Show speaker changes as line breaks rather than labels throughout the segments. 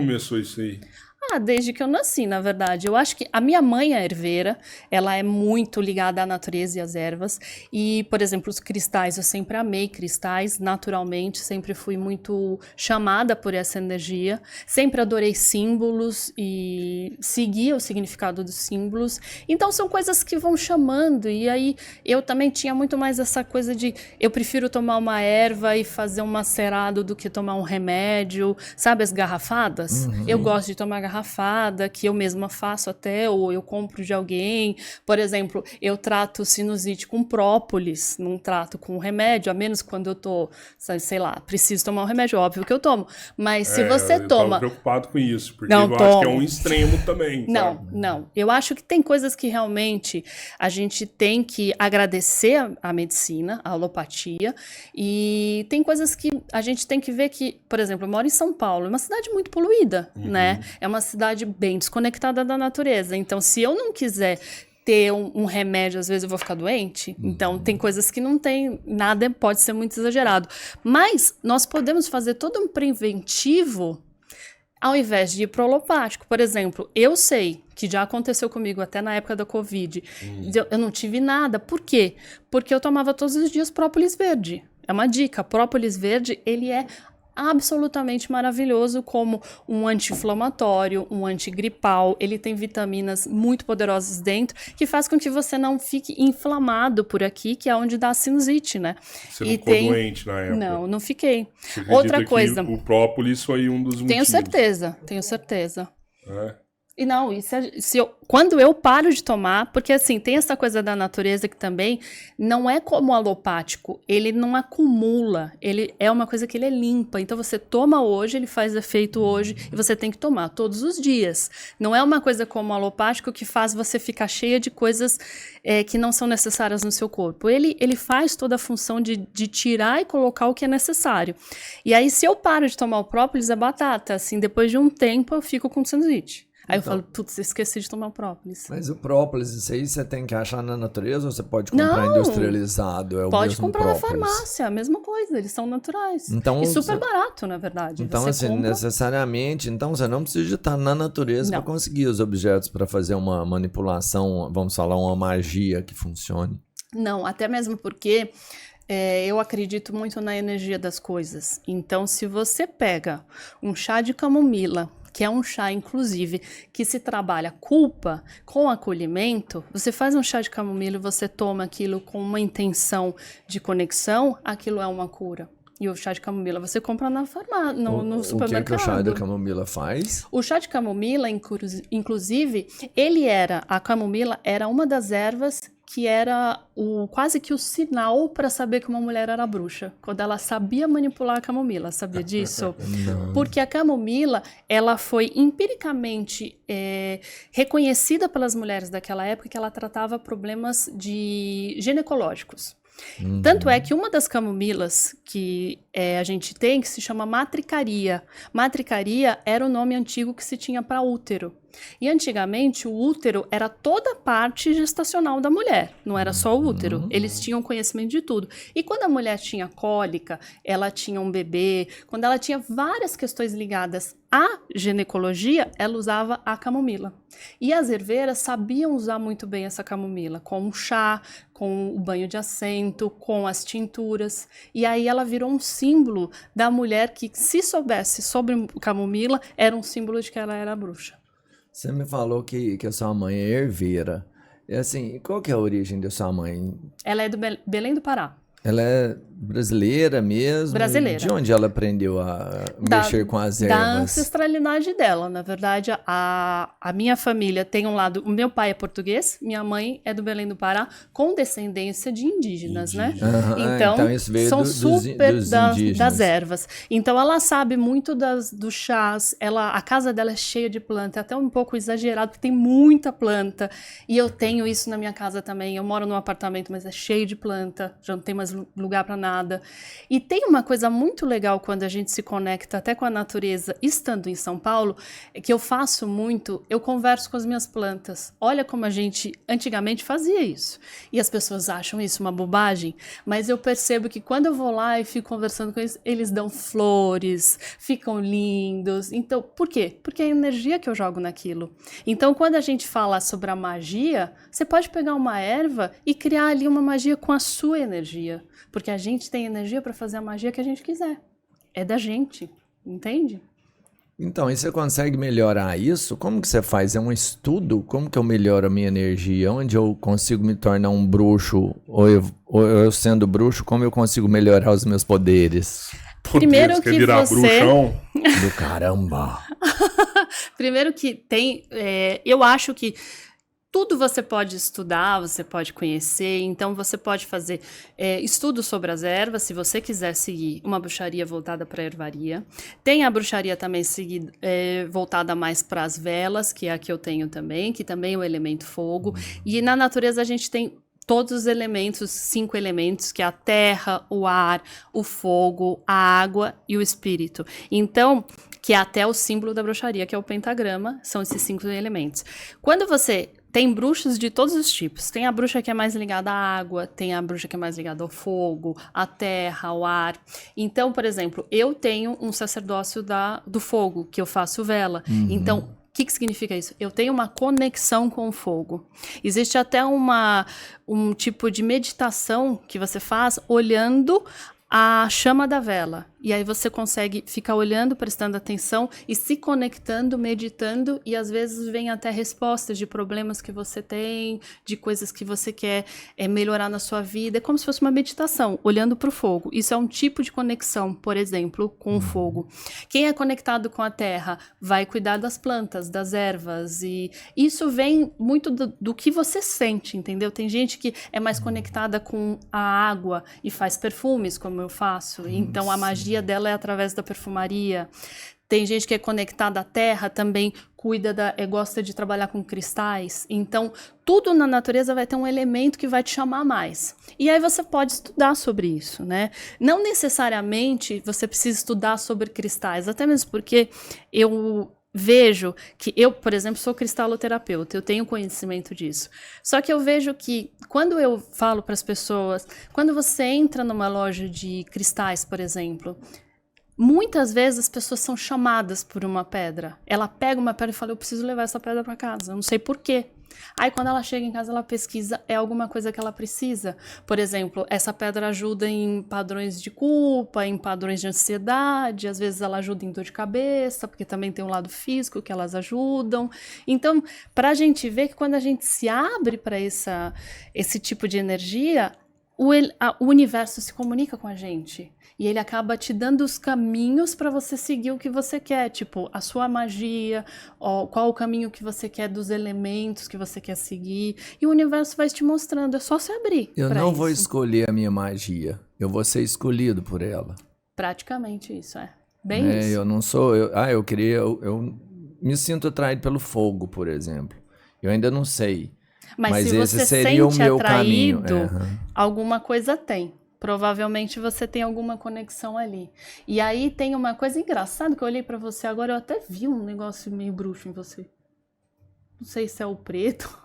começou isso aí?
Desde que eu nasci, na verdade. Eu acho que a minha mãe é herveira, ela é muito ligada à natureza e às ervas. E, por exemplo, os cristais, eu sempre amei cristais, naturalmente, sempre fui muito chamada por essa energia. Sempre adorei símbolos e seguia o significado dos símbolos. Então, são coisas que vão chamando. E aí, eu também tinha muito mais essa coisa de eu prefiro tomar uma erva e fazer um macerado do que tomar um remédio. Sabe as garrafadas? Eu gosto de tomar garrafada, que eu mesma faço até, ou eu compro de alguém. Por exemplo, eu trato sinusite com própolis, não trato com remédio, a menos quando eu tô, sei lá, preciso tomar um remédio, óbvio que eu tomo. Mas se você
eu
toma...
tava preocupado com isso, porque
Não,
eu acho que é
tomo.
um extremo também, sabe?
Não. Eu acho que tem coisas que realmente a gente tem que agradecer à medicina, à alopatia, e tem coisas que a gente tem que ver que, por exemplo, eu moro em São Paulo, é uma cidade muito poluída, né? É uma cidade bem desconectada da natureza. Então, se eu não quiser ter um remédio, às vezes eu vou ficar doente. Então, tem coisas que não tem, nada pode ser muito exagerado. Mas nós podemos fazer todo um preventivo ao invés de ir pro alopático. Por exemplo, eu sei que já aconteceu comigo até na época da Covid. Eu não tive nada. Por quê? Porque eu tomava todos os dias própolis verde. É uma dica. Própolis verde, ele é absolutamente maravilhoso como um anti-inflamatório, um antigripal. Ele tem vitaminas muito poderosas dentro que faz com que você não fique inflamado por aqui, que é onde dá a sinusite, né?
Você não ficou doente na época?
Não fiquei.
Você acredita
Outra coisa.
Que o própolis foi um dos motivos?
Tenho certeza.
É.
E não, quando eu paro de tomar, porque assim, tem essa coisa da natureza que também não é como o alopático, ele não acumula, ele é uma coisa que ele é limpa, então você toma hoje, ele faz efeito hoje, e você tem que tomar todos os dias. Não é uma coisa como o alopático que faz você ficar cheia de coisas que não são necessárias no seu corpo. Ele faz toda a função de tirar e colocar o que é necessário. E aí, se eu paro de tomar o própolis, é batata, assim, depois de um tempo eu fico com sinusite. Aí eu falo, putz, esqueci de tomar própolis.
Mas o própolis, isso aí você tem que achar na natureza ou você pode comprar industrializado? É o
pode
mesmo
comprar
própolis?
na farmácia, a mesma coisa, eles são naturais.
Então,
e super barato, na verdade.
Então,
você
assim,
compra...
necessariamente, então você não precisa estar na natureza para conseguir os objetos para fazer uma manipulação, vamos falar, uma magia que funcione.
Não, até mesmo porque eu acredito muito na energia das coisas. Então, se você pega um chá de camomila, que é um chá, inclusive, que se trabalha culpa com acolhimento, você faz um chá de camomila e você toma aquilo com uma intenção de conexão, aquilo é uma cura. E o chá de camomila você compra na farmácia, no supermercado.
O que o chá de camomila faz?
O chá de camomila, inclusive, a camomila era uma das ervas que era quase que o sinal para saber que uma mulher era bruxa, quando ela sabia manipular a camomila, sabia disso?
Não.
Porque a camomila, ela foi empiricamente reconhecida pelas mulheres daquela época que ela tratava problemas ginecológicos. Tanto é que uma das camomilas que a gente tem, que se chama matricaria. Matricaria era o nome antigo que se tinha para útero. E antigamente o útero era toda a parte gestacional da mulher, não era só o útero. Eles tinham conhecimento de tudo. E quando a mulher tinha cólica, ela tinha um bebê, quando ela tinha várias questões ligadas à ginecologia, ela usava a camomila. E as herveiras sabiam usar muito bem essa camomila, com o chá, com o banho de assento, com as tinturas. E aí ela virou um símbolo da mulher que, se soubesse sobre camomila, era um símbolo de que ela era bruxa.
Você me falou que a sua mãe é herveira. É assim, qual que é a origem da sua mãe?
Ela é do Belém do Pará.
Ela é brasileira mesmo?
Brasileira.
De onde ela aprendeu a mexer com as ervas?
Da ancestralidade dela. Na verdade, a minha família tem um lado... O meu pai é português, minha mãe é do Belém do Pará, com descendência de indígenas, né?
Então isso veio
são
dos
super
indígenas.
das ervas. Então, ela sabe muito dos chás. A casa dela é cheia de planta, é até um pouco exagerado, porque tem muita planta. E eu tenho isso na minha casa também. Eu moro num apartamento, mas é cheio de planta. Já não tem mais lugar para nada. nada. E tem uma coisa muito legal quando a gente se conecta até com a natureza, estando em São Paulo, que eu faço muito, eu converso com as minhas plantas. Olha como a gente antigamente fazia isso. E as pessoas acham isso uma bobagem, mas eu percebo que quando eu vou lá e fico conversando com eles, eles dão flores, ficam lindos. Então, por quê? Porque é a energia que eu jogo naquilo. Então, quando a gente fala sobre a magia, você pode pegar uma erva e criar ali uma magia com a sua energia. Porque a gente tem energia para fazer a magia que a gente quiser. É da gente, entende?
Então, e você consegue melhorar isso? Como que você faz? É um estudo? Como que eu melhoro a minha energia? Onde eu consigo me tornar um bruxo? Ou eu sendo bruxo, como eu consigo melhorar os meus poderes?
Primeiro que
virar
você...
bruxão?
Do caramba!
Primeiro que tem... eu acho que tudo você pode estudar, você pode conhecer, então você pode fazer estudos sobre as ervas, se você quiser seguir uma bruxaria voltada para a ervaria. Tem a bruxaria também voltada mais para as velas, que é a que eu tenho também, que também é o elemento fogo. E na natureza a gente tem todos os elementos, 5 elementos, que é a terra, o ar, o fogo, a água e o espírito. Então, que é até o símbolo da bruxaria, que é o pentagrama, são esses 5 elementos. Quando você... Tem bruxos de todos os tipos. Tem a bruxa que é mais ligada à água, tem a bruxa que é mais ligada ao fogo, à terra, ao ar. Então, por exemplo, eu tenho um sacerdócio do fogo, que eu faço vela. Então, o que significa isso? Eu tenho uma conexão com o fogo. Existe até um tipo de meditação que você faz olhando a chama da vela. E aí você consegue ficar olhando, prestando atenção e se conectando, meditando, e às vezes vem até respostas de problemas que você tem, de coisas que você quer melhorar na sua vida. É como se fosse uma meditação, olhando para o fogo. Isso é um tipo de conexão, por exemplo, com o fogo. Quem é conectado com a terra vai cuidar das plantas, das ervas, e isso vem muito do que você sente, entendeu? Tem gente que é mais conectada com a água e faz perfumes, como eu faço, então a magia dela é através da perfumaria. Tem gente que é conectada à terra, também gosta de trabalhar com cristais. Então, tudo na natureza vai ter um elemento que vai te chamar mais. E aí você pode estudar sobre isso, né? Não necessariamente você precisa estudar sobre cristais, até mesmo porque eu vejo que eu, por exemplo, sou cristaloterapeuta, eu tenho conhecimento disso. Só que eu vejo que quando eu falo para as pessoas, quando você entra numa loja de cristais, por exemplo, muitas vezes as pessoas são chamadas por uma pedra. Ela pega uma pedra e fala, eu preciso levar essa pedra para casa, eu não sei por quê. Aí quando ela chega em casa, ela pesquisa, é alguma coisa que ela precisa. Por exemplo, essa pedra ajuda em padrões de culpa, em padrões de ansiedade, às vezes ela ajuda em dor de cabeça, porque também tem um lado físico que elas ajudam. Então, para a gente ver que quando a gente se abre para esse tipo de energia, o universo se comunica com a gente. E ele acaba te dando os caminhos para você seguir o que você quer, tipo, a sua magia, qual o caminho que você quer dos elementos que você quer seguir. E o universo vai te mostrando, é só se abrir.
Eu não vou escolher a minha magia, eu vou ser escolhido por ela.
Praticamente isso, bem isso.
Eu não sou, eu me sinto atraído pelo fogo, por exemplo. Eu ainda não sei. Mas
se
esse
você
seria o
sente
meu
atraído,
caminho.
alguma coisa tem. Provavelmente você tem alguma conexão ali. E aí tem uma coisa engraçada que eu olhei pra você agora, eu até vi um negócio meio bruxo em você. Não sei se é o preto.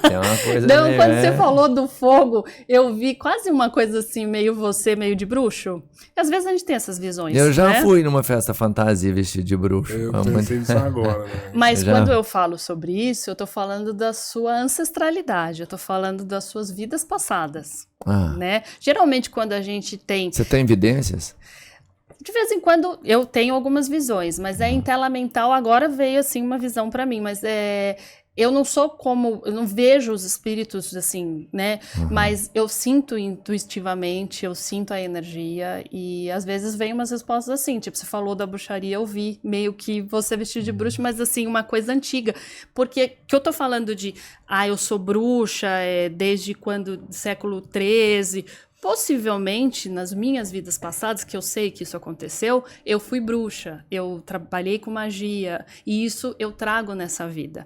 Tem uma coisa
Não,
meio,
quando você falou do fogo, eu vi quase uma coisa assim, meio você, meio de bruxo. E às vezes a gente tem essas visões.
Eu já
né?
fui numa festa fantasia vestido de bruxo.
Eu pensei nisso agora, né?
Mas quando eu falo sobre isso, eu tô falando da sua ancestralidade, eu tô falando das suas vidas passadas. Né? Geralmente quando a gente tem...
Você tem evidências?
De vez em quando eu tenho algumas visões, mas em tela mental agora veio assim uma visão para mim, mas eu não vejo os espíritos assim, né? Mas eu sinto intuitivamente, eu sinto a energia e às vezes vem umas respostas assim, tipo, você falou da bruxaria, eu vi meio que você vestido de bruxa, mas assim, uma coisa antiga. Porque que eu tô falando de, eu sou bruxa desde quando, século XIII... Possivelmente, nas minhas vidas passadas, que eu sei que isso aconteceu, eu fui bruxa, eu trabalhei com magia, e isso eu trago nessa vida.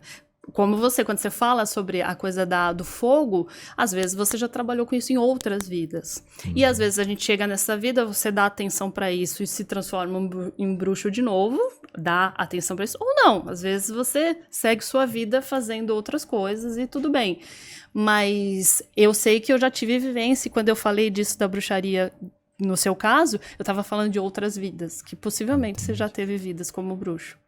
como quando você fala sobre a coisa do fogo, às vezes você já trabalhou com isso em outras vidas. E às vezes a gente chega nessa vida, você dá atenção para isso e se transforma em um bruxo de novo, dá atenção para isso, ou não. Às vezes você segue sua vida fazendo outras coisas e tudo bem. Mas eu sei que eu já tive vivência, e quando eu falei disso da bruxaria, no seu caso, eu estava falando de outras vidas, que possivelmente você já teve vidas como bruxo.